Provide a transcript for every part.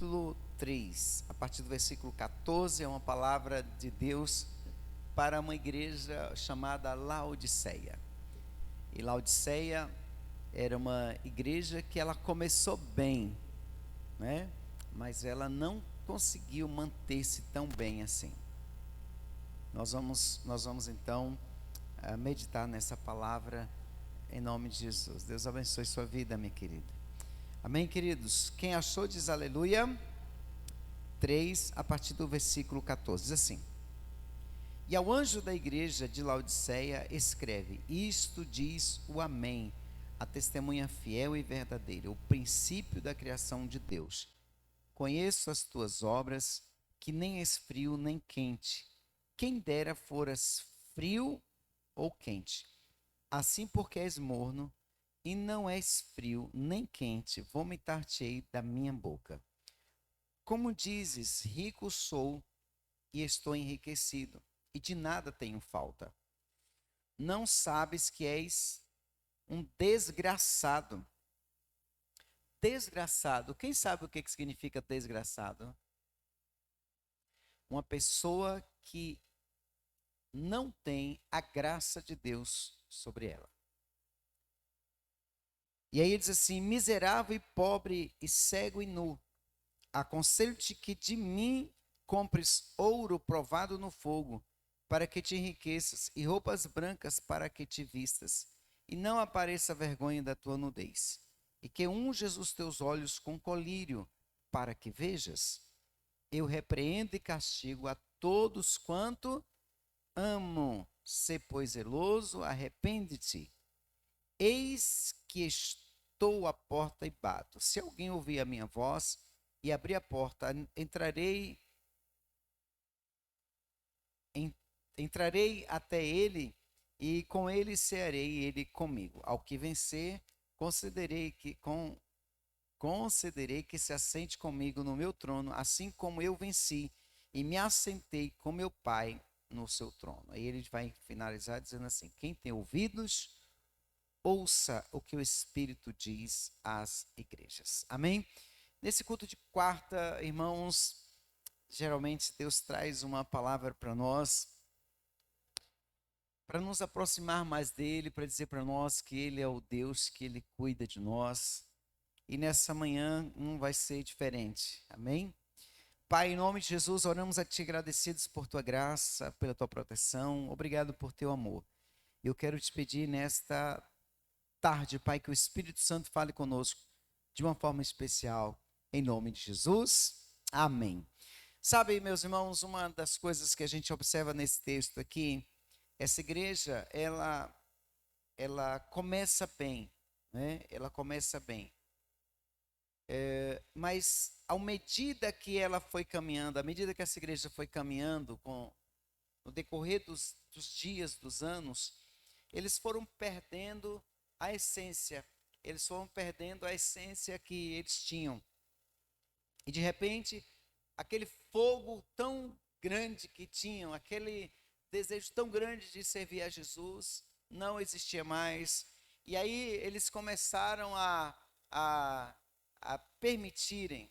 capítulo 3, a partir do versículo 14, é uma palavra de Deus para uma igreja chamada Laodiceia. E Laodiceia era uma igreja que ela começou bem, né? Mas ela não conseguiu manter-se tão bem assim. Nós vamos então meditar nessa palavra em nome de Jesus. Deus abençoe sua vida, minha querida. Amém, queridos? Quem achou diz aleluia. 3, a partir do versículo 14, diz assim: E ao anjo da igreja de Laodiceia escreve: Isto diz o Amém, a testemunha fiel e verdadeira, o princípio da criação de Deus. Conheço as tuas obras, que nem és frio nem quente. Quem dera foras frio ou quente. Assim, porque és morno e não és frio nem quente, vomitar-te-ei da minha boca. Como dizes, rico sou e estou enriquecido, e de nada tenho falta. Não sabes que és um desgraçado. Desgraçado. Quem sabe o que significa desgraçado? Uma pessoa que não tem a graça de Deus sobre ela. E aí ele diz assim: miserável e pobre e cego e nu, aconselho-te que de mim compres ouro provado no fogo, para que te enriqueças, e roupas brancas para que te vistas, e não apareça a vergonha da tua nudez. E que unjas os teus olhos com colírio, para que vejas. Eu repreendo e castigo a todos quanto amam. Sê, pois, zeloso, arrepende-te. Eis que estou à porta e bato. Se alguém ouvir a minha voz e abrir a porta, entrarei até ele e com ele cearei, ele comigo. Ao que vencer, concederei que se assente comigo no meu trono, assim como eu venci e me assentei com meu Pai no seu trono. Aí ele vai finalizar dizendo assim: quem tem ouvidos, ouça o que o Espírito diz às igrejas. Amém? Nesse culto de quarta, irmãos, geralmente Deus traz uma palavra para nós, para nos aproximar mais dele, para dizer para nós que ele é o Deus, que ele cuida de nós. E nessa manhã não vai ser diferente. Amém? Pai, em nome de Jesus, oramos a Ti agradecidos por Tua graça, pela Tua proteção. Obrigado por Teu amor. Eu quero te pedir nesta tarde, Pai, que o Espírito Santo fale conosco de uma forma especial. Em nome de Jesus. Amém. Sabe, meus irmãos, uma das coisas que a gente observa nesse texto aqui, essa igreja, ela começa bem, né? Ela começa bem. Mas, à medida que ela foi caminhando, à medida que essa igreja foi caminhando no decorrer dos dias, dos anos, eles foram perdendo a essência. Eles foram perdendo a essência que eles tinham. E, de repente, aquele fogo tão grande que tinham, aquele desejo tão grande de servir a Jesus, não existia mais. E aí eles começaram a, a permitirem.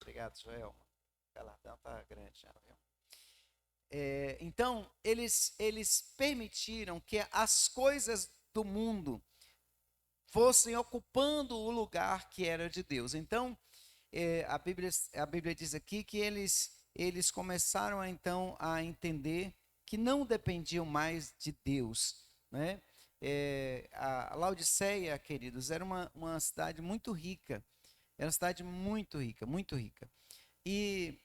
Obrigado, Joel. O galardão está grande já, viu? Então, eles permitiram que as coisas do mundo fossem ocupando o lugar que era de Deus. Então, a Bíblia diz aqui que eles começaram então a entender que não dependiam mais de Deus, né? A Laodiceia, queridos, era uma cidade muito rica, era uma cidade muito rica, muito rica. E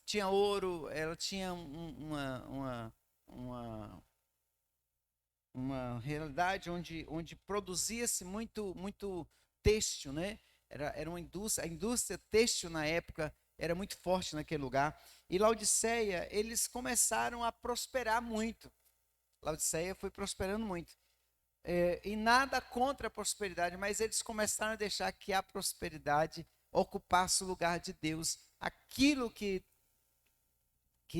tinha ouro, ela tinha uma realidade onde produzia-se muito têxtil, né? Era uma indústria, a indústria têxtil na época era muito forte naquele lugar. E Laodiceia, eles começaram a prosperar muito. Laodiceia foi prosperando muito. E nada contra a prosperidade, mas eles começaram a deixar que a prosperidade ocupasse o lugar de Deus, aquilo que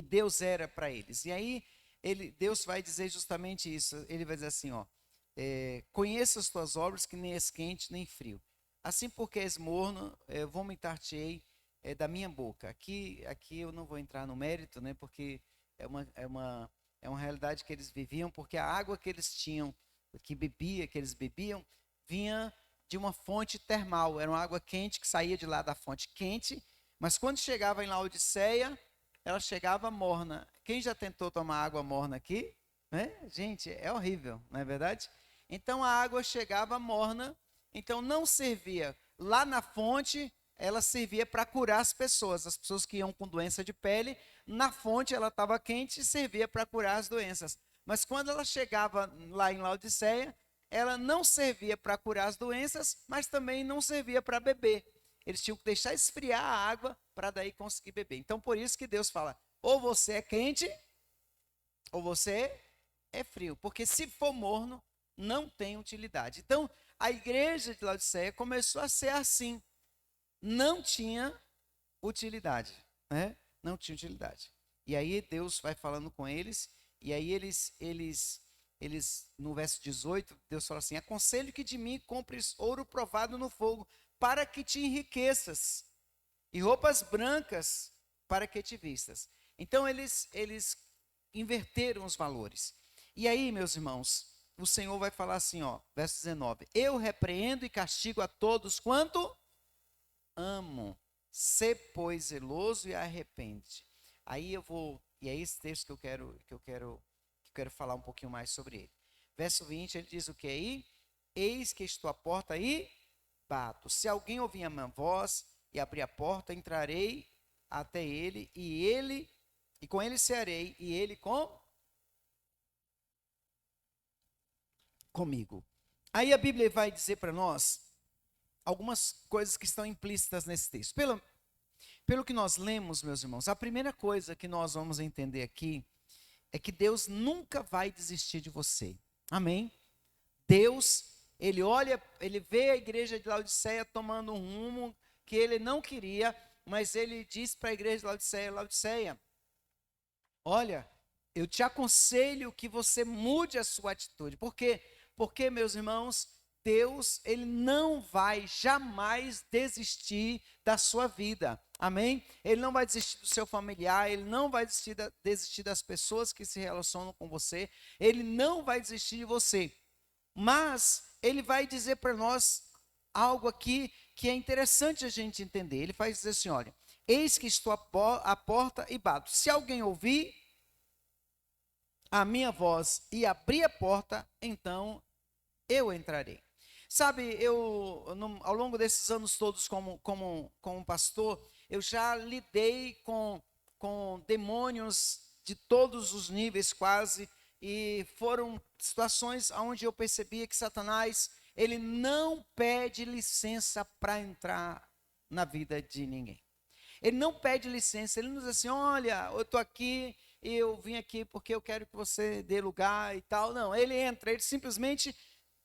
Deus era para eles. E aí Deus vai dizer justamente isso. Ele vai dizer assim, ó, conheça as tuas obras, que nem és quente nem frio. assim porque és morno, vomitar-te-ei da minha boca. Aqui eu não vou entrar no mérito, né, porque é uma realidade que eles viviam, porque a água que eles tinham, que eles bebiam, vinha de uma fonte termal. Era uma água quente que saía de lá da fonte quente, mas quando chegava em Laodiceia, ela chegava morna. Quem já tentou tomar água morna aqui? Né? Gente, é horrível, não é verdade? Então a água chegava morna, então não servia. Lá na fonte, ela servia para curar as pessoas que iam com doença de pele. Na fonte ela estava quente e servia para curar as doenças. Mas quando ela chegava lá em Laodiceia, ela não servia para curar as doenças, mas também não servia para beber. Eles tinham que deixar esfriar a água para daí conseguir beber. Então por isso que Deus fala: ou você é quente, ou você é frio. Porque se for morno, não tem utilidade. Então a igreja de Laodiceia começou a ser assim. Não tinha utilidade, né? Não tinha utilidade. E aí Deus vai falando com eles, e aí eles no verso 18, Deus fala assim: aconselho que de mim compres ouro provado no fogo, para que te enriqueças, e roupas brancas, para que te vistas. Então eles inverteram os valores. E aí, meus irmãos, o Senhor vai falar assim, ó, verso 19: eu repreendo e castigo a todos quanto amo. Sê, pois, zeloso e arrepende. Aí e é esse texto que eu quero falar um pouquinho mais sobre ele. Verso 20, ele diz o que aí? Eis que estou à porta e bato. Se alguém ouvir a minha voz e abrir a porta, entrarei até ele e com ele cearei, e ele comigo. Aí a Bíblia vai dizer para nós algumas coisas que estão implícitas nesse texto. Pelo que nós lemos, meus irmãos, a primeira coisa que nós vamos entender aqui é que Deus nunca vai desistir de você. Amém? Deus, ele olha, ele vê a igreja de Laodiceia tomando um rumo que ele não queria, mas ele diz para a igreja de Laodiceia: Laodiceia, olha, eu te aconselho que você mude a sua atitude. Por quê? Porque, meus irmãos, Deus, ele não vai jamais desistir da sua vida. Amém? Ele não vai desistir do seu familiar, ele não vai desistir das pessoas que se relacionam com você, ele não vai desistir de você. Mas ele vai dizer para nós algo aqui que é interessante a gente entender. Ele vai dizer assim: olha, eis que estou à porta e bato. Se alguém ouvir a minha voz e abrir a porta, então eu entrarei. Sabe, ao longo desses anos todos como pastor, eu já lidei com demônios de todos os níveis quase, e foram situações onde eu percebia que Satanás, ele não pede licença para entrar na vida de ninguém. Ele não pede licença, ele não diz assim: olha, eu estou aqui, eu vim aqui porque eu quero que você dê lugar e tal. Não, ele entra, ele simplesmente,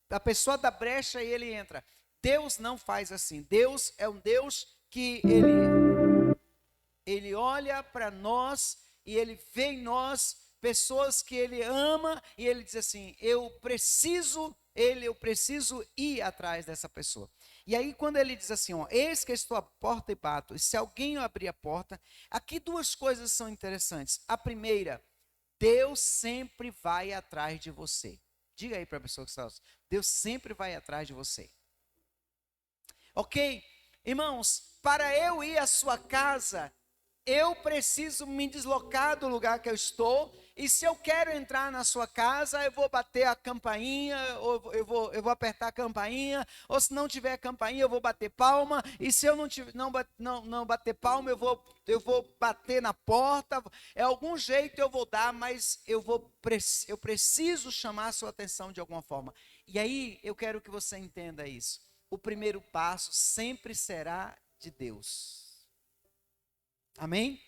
a pessoa dá brecha e ele entra. Deus não faz assim. Deus é um Deus que ele olha para nós e ele vê em nós pessoas que ele ama, e ele diz assim: eu preciso ir atrás dessa pessoa. E aí quando ele diz assim, ó, eis que estou à porta e bato, e se alguém abrir a porta, aqui duas coisas são interessantes. A primeira, Deus sempre vai atrás de você. Diga aí para a pessoa que está: Deus sempre vai atrás de você. Ok? Irmãos, para eu ir à sua casa, eu preciso me deslocar do lugar que eu estou, e se eu quero entrar na sua casa, eu vou bater a campainha, ou eu vou apertar a campainha, ou se não tiver campainha, eu vou bater palma, e se eu não bater palma, eu vou bater na porta, algum jeito eu vou dar, mas eu preciso chamar a sua atenção de alguma forma. E aí eu quero que você entenda isso. O primeiro passo sempre será de Deus. Amém?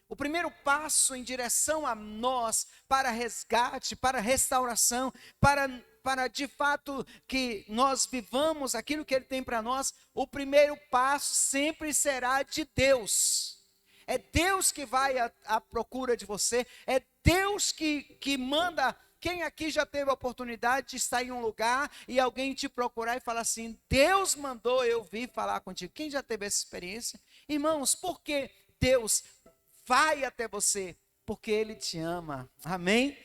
O primeiro passo em direção a nós, para resgate, para restauração, para de fato que nós vivamos aquilo que Ele tem para nós, o primeiro passo sempre será de Deus. É Deus que vai à procura de você, é Deus que quem aqui já teve a oportunidade de estar em um lugar e alguém te procurar e falar assim, Deus mandou eu vir falar contigo? Quem já teve essa experiência? Irmãos, por que Deus vai até você? Porque Ele te ama, amém?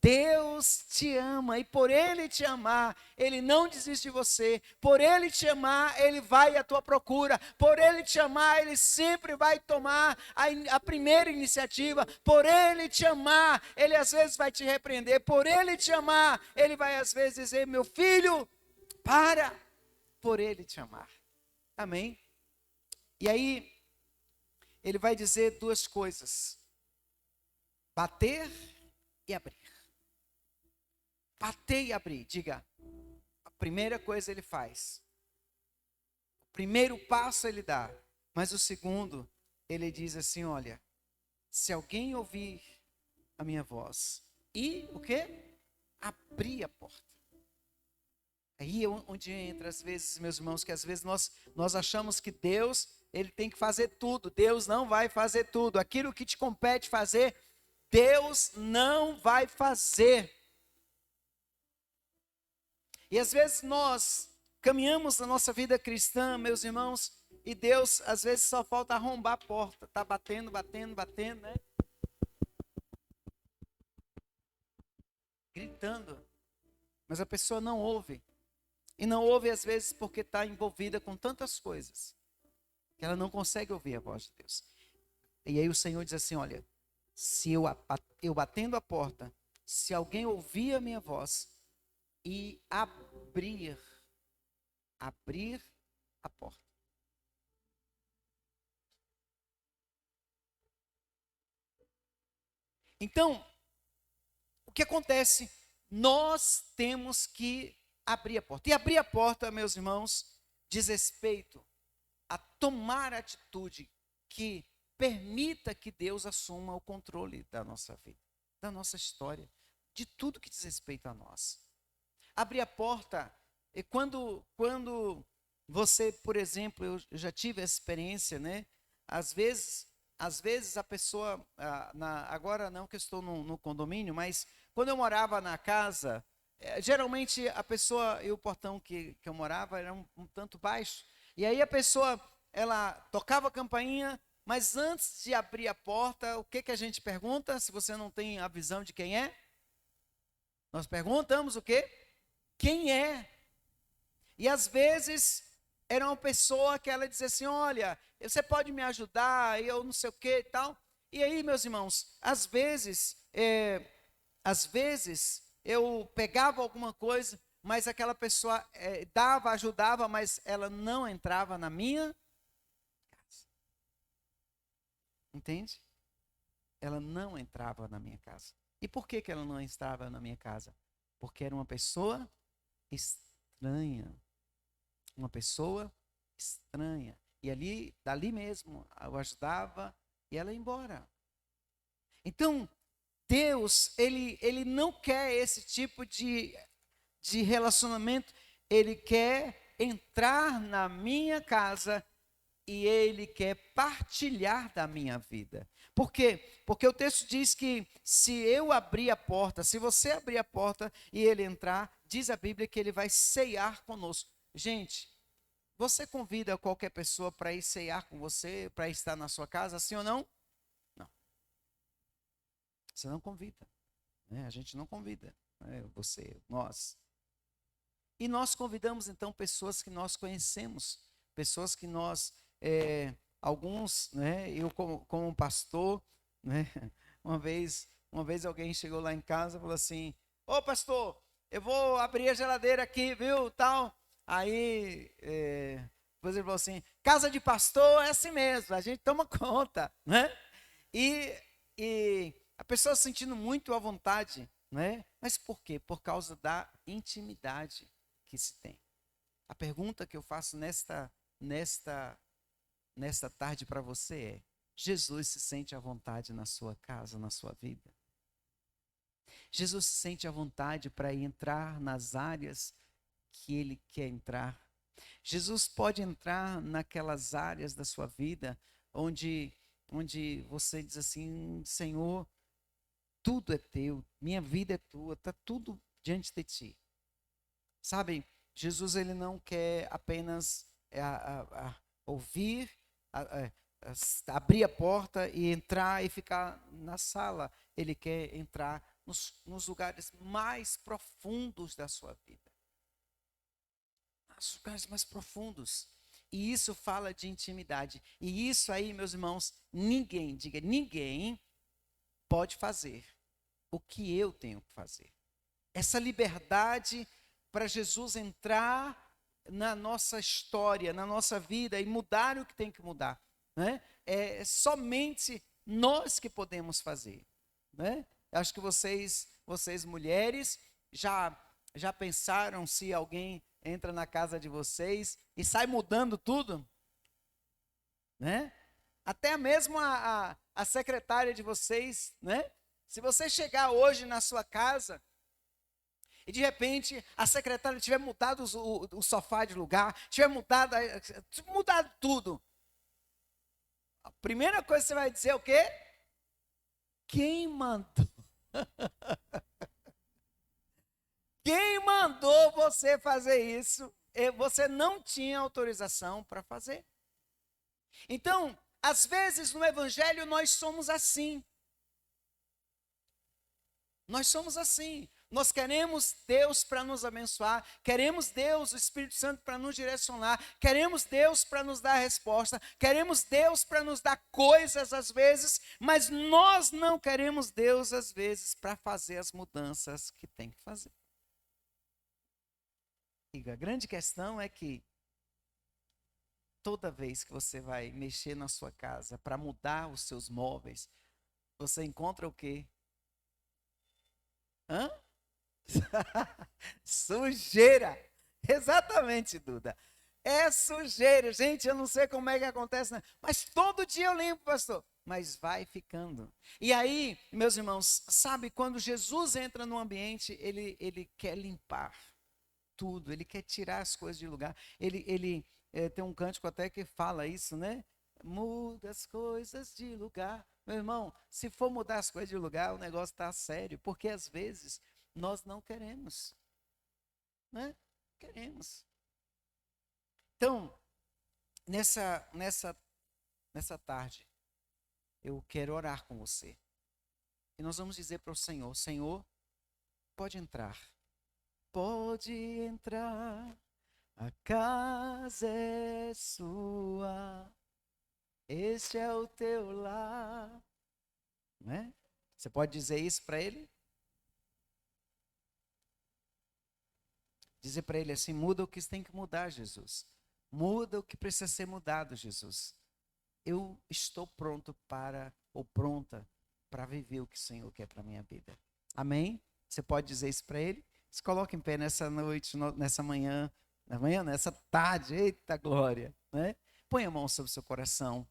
Deus te ama, e por Ele te amar, Ele não desiste de você. Por Ele te amar, Ele vai à tua procura. Por Ele te amar, Ele sempre vai tomar a primeira iniciativa. Por Ele te amar, Ele às vezes vai te repreender. Por Ele te amar, Ele vai às vezes dizer, meu filho, para. Por Ele te amar, amém? E aí, Ele vai dizer duas coisas: bater e abrir. Bater e abrir, diga. A primeira coisa ele faz. O primeiro passo ele dá. Mas o segundo, ele diz assim, olha, se alguém ouvir a minha voz e o quê? Abrir a porta. Aí é onde entra às vezes, meus irmãos, que às vezes nós achamos que Deus, ele tem que fazer tudo. Deus não vai fazer tudo. Aquilo que te compete fazer, Deus não vai fazer. E às vezes nós caminhamos na nossa vida cristã, meus irmãos, e Deus às vezes só falta arrombar a porta, tá batendo, né? Gritando, mas a pessoa não ouve. E não ouve às vezes porque está envolvida com tantas coisas, que ela não consegue ouvir a voz de Deus. E aí o Senhor diz assim, olha, se eu batendo a porta, se alguém ouvir a minha voz e abrir a porta. Então, o que acontece? Nós temos que abrir a porta. E abrir a porta, meus irmãos, diz respeito a tomar atitude que permita que Deus assuma o controle da nossa vida, da nossa história, de tudo que diz respeito a nós. Abrir a porta é quando você, por exemplo, eu já tive essa experiência, né? Às vezes a pessoa, agora não que eu estou no condomínio, mas quando eu morava na casa, geralmente a pessoa, e o portão que eu morava era um tanto baixo, e aí a pessoa, ela tocava a campainha, mas antes de abrir a porta, o que a gente pergunta, se você não tem a visão de quem é? Nós perguntamos o quê? Quem é? E às vezes era uma pessoa que ela dizia assim, olha, você pode me ajudar, eu não sei o que e tal. E aí, meus irmãos, às vezes eu pegava alguma coisa, mas aquela pessoa ajudava, mas ela não entrava na minha casa. Entende? Ela não entrava na minha casa. E por que ela não entrava na minha casa? Porque era uma pessoa estranha. Uma pessoa estranha. E dali mesmo, eu ajudava e ela ia embora. Então, Deus, ele não quer esse tipo de relacionamento. Ele quer entrar na minha casa e Ele quer partilhar da minha vida. Por quê? Porque o texto diz que se eu abrir a porta, se você abrir a porta e Ele entrar, diz a Bíblia que Ele vai ceiar conosco. Gente, você convida qualquer pessoa para ir ceiar com você, para estar na sua casa, sim ou não? Não. Você não convida. Né? A gente não convida. Né? Você, nós. E nós convidamos então pessoas que nós conhecemos, pessoas que nós, alguns, né, eu como pastor, né, uma vez alguém chegou lá em casa e falou assim, ô pastor, eu vou abrir a geladeira aqui, viu, tal. Aí, depois ele falou assim, casa de pastor é assim mesmo, a gente toma conta, né? E a pessoa se sentindo muito à vontade, né? Mas por quê? Por causa da intimidade que se tem. A pergunta que eu faço nesta tarde para você é: Jesus se sente à vontade na sua casa, na sua vida? Jesus se sente à vontade para entrar nas áreas que Ele quer entrar? Jesus pode entrar naquelas áreas da sua vida onde você diz assim, Senhor, tudo é teu, minha vida é tua, está tudo diante de ti. Sabe, Jesus ele não quer apenas ouvir, abrir a porta e entrar e ficar na sala. Ele quer entrar nos lugares mais profundos da sua vida. Nos lugares mais profundos. E isso fala de intimidade. E isso aí, meus irmãos, ninguém pode fazer o que eu tenho que fazer. Essa liberdade para Jesus entrar na nossa história, na nossa vida e mudar o que tem que mudar, né? É somente nós que podemos fazer, né? Acho que vocês mulheres já pensaram se alguém entra na casa de vocês e sai mudando tudo, né? Até mesmo a secretária de vocês, né? Se você chegar hoje na sua casa e de repente a secretária tiver mudado o sofá de lugar, tiver mudado tudo, a primeira coisa que você vai dizer é o quê? Quem mandou? Quem mandou você fazer isso? Você não tinha autorização para fazer. Então, às vezes no Evangelho nós somos assim. Nós somos assim. Nós queremos Deus para nos abençoar, queremos Deus, o Espírito Santo, para nos direcionar, queremos Deus para nos dar resposta, queremos Deus para nos dar coisas às vezes, mas nós não queremos Deus às vezes para fazer as mudanças que tem que fazer. E a grande questão é que toda vez que você vai mexer na sua casa para mudar os seus móveis, você encontra o quê? Hã? Sujeira. Exatamente, Duda. É sujeira. Gente, eu não sei como é que acontece, né? Mas todo dia eu limpo, pastor. Mas vai ficando. E aí, meus irmãos, sabe, quando Jesus entra no ambiente, ele quer limpar tudo, ele quer tirar as coisas de lugar. Ele tem um cântico até que fala isso, né? Muda as coisas de lugar. Meu irmão, se for mudar as coisas de lugar, o negócio está sério, porque às vezes nós não queremos, né? Queremos. Então, nessa tarde, eu quero orar com você. E nós vamos dizer para o Senhor: Senhor, pode entrar. Pode entrar, a casa é sua, este é o teu lar. Não é? Você pode dizer isso para ele? Dizer para ele assim: muda o que tem que mudar, Jesus. Muda o que precisa ser mudado, Jesus. Eu estou pronto ou pronta para viver o que o Senhor quer para a minha vida. Amém? Você pode dizer isso para ele? Se coloque em pé nessa noite, nessa manhã, nessa tarde, eita glória, né? Põe a mão sobre o seu coração.